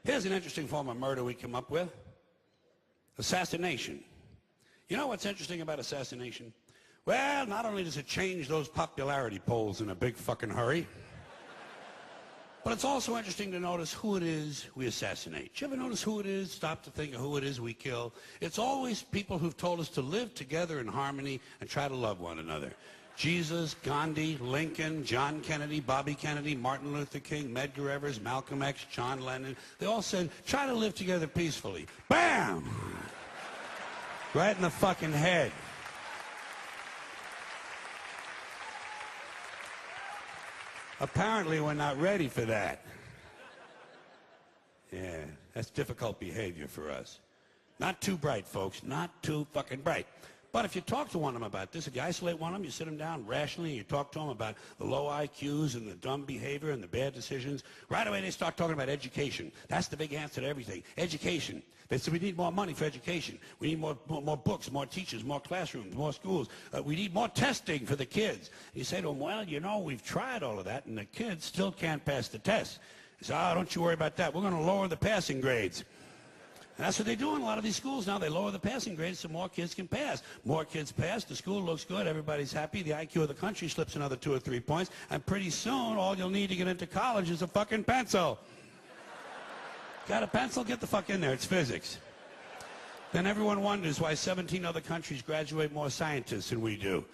Here's an interesting form of murder we come up with. Assassination. You know what's interesting about assassination? Well, not only does it change those popularity polls in a big fucking hurry, but it's also interesting to notice who it is we assassinate. You ever notice who it is? Stop to think of who it is we kill. It's always people who've told us to live together in harmony and try to love one another. Jesus, Gandhi, Lincoln, John Kennedy, Bobby Kennedy, Martin Luther King, Medgar Evers, Malcolm X, John Lennon. They all said, try to live together peacefully. Bam! Right in the fucking head. Apparently, we're not ready for that. Yeah, that's difficult behavior for us. Not too bright, folks. Not too fucking bright. But if you talk to one of them about this, if you isolate one of them, you sit them down rationally, and you talk to them about the low IQs and the dumb behavior and the bad decisions, right away they start talking about education. That's the big answer to everything. Education. They say we need more money for education. We need more books, more teachers, more classrooms, more schools. We need more testing for the kids. You say to them, well, you know, we've tried all of that, and the kids still can't pass the test. They say, oh, don't you worry about that. We're going to lower the passing grades. And that's what they do in a lot of these schools now. They lower the passing grades so more kids can pass. More kids pass, the school looks good, everybody's happy, the IQ of the country slips another 2 or 3 points, and pretty soon all you'll need to get into college is a fucking pencil. Got a pencil? Get the fuck in there. It's physics. Then everyone wonders why 17 other countries graduate more scientists than we do.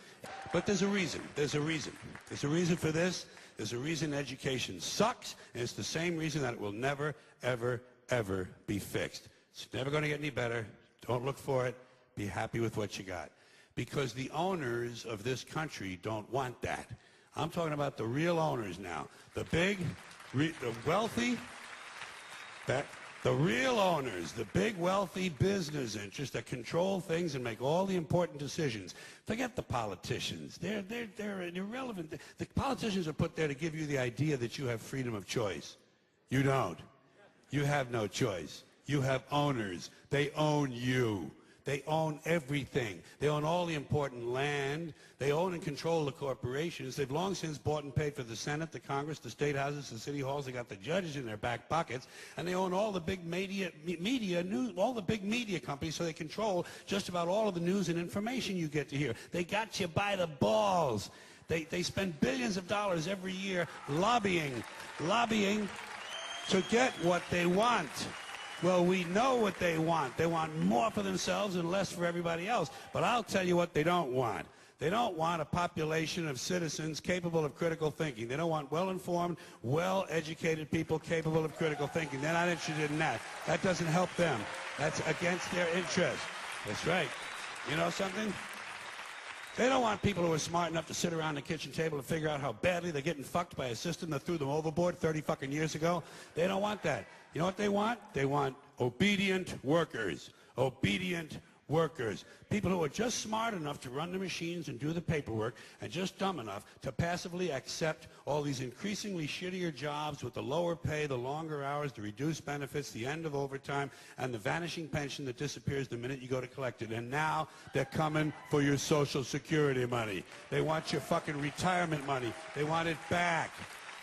But there's a reason. There's a reason. There's a reason for this. There's a reason education sucks, and it's the same reason that it will never, ever, ever be fixed. It's never going to get any better. Don't look for it. Be happy with what you got. Because the owners of this country don't want that. I'm talking about the real owners now. The big, the wealthy, the real owners, the big wealthy business interests that control things and make all the important decisions. Forget the politicians. They're irrelevant. The politicians are put there to give you the idea that you have freedom of choice. You don't. You have no choice. You have owners. They own you. They own everything. They own all the important land. They own and control the corporations. They've long since bought and paid for the Senate, the Congress, the state houses, the city halls. They got the judges in their back pockets. And they own all the big all the big media companies, so they control just about all of the news and information you get to hear. They got you by the balls. They spend billions of dollars every year lobbying to get what they want. Well, we know what they want. They want more for themselves and less for everybody else. But I'll tell you what they don't want. They don't want a population of citizens capable of critical thinking. They don't want well-informed, well-educated people capable of critical thinking. They're not interested in that. That doesn't help them. That's against their interest. That's right. You know something? They don't want people who are smart enough to sit around the kitchen table and figure out how badly they're getting fucked by a system that threw them overboard 30 fucking years ago. They don't want that. You know what they want? They want obedient workers. Obedient workers. People who are just smart enough to run the machines and do the paperwork and just dumb enough to passively accept all these increasingly shittier jobs with the lower pay, the longer hours, the reduced benefits, the end of overtime, and the vanishing pension that disappears the minute you go to collect it. And now they're coming for your Social Security money. They want your fucking retirement money. They want it back,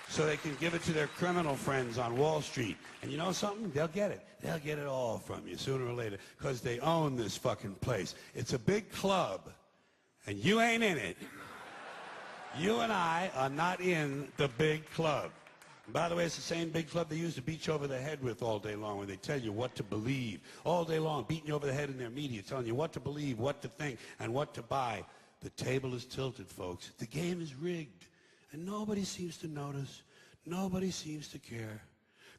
so they can give it to their criminal friends on Wall Street. And you know something? They'll get it. They'll get it all from you sooner or later, because they own this fucking place. It's a big club, and you ain't in it. You and I are not in the big club. And by the way, it's the same big club they use to beat you over the head with all day long when they tell you what to believe. All day long, beating you over the head in their media, telling you what to believe, what to think, and what to buy. The table is tilted, folks. The game is rigged. And nobody seems to notice. Nobody seems to care.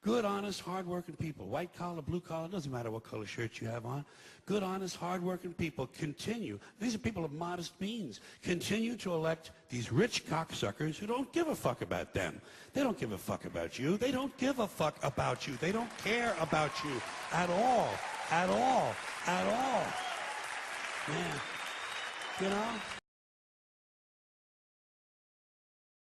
Good, honest, hard-working people, white collar, blue collar, doesn't matter what color shirt you have on. Good, honest, hard-working people continue. These are people of modest means. Continue to elect these rich cocksuckers who don't give a fuck about them. They don't give a fuck about you. They don't give a fuck about you. They don't care about you at all. At all. At all. Man, you know?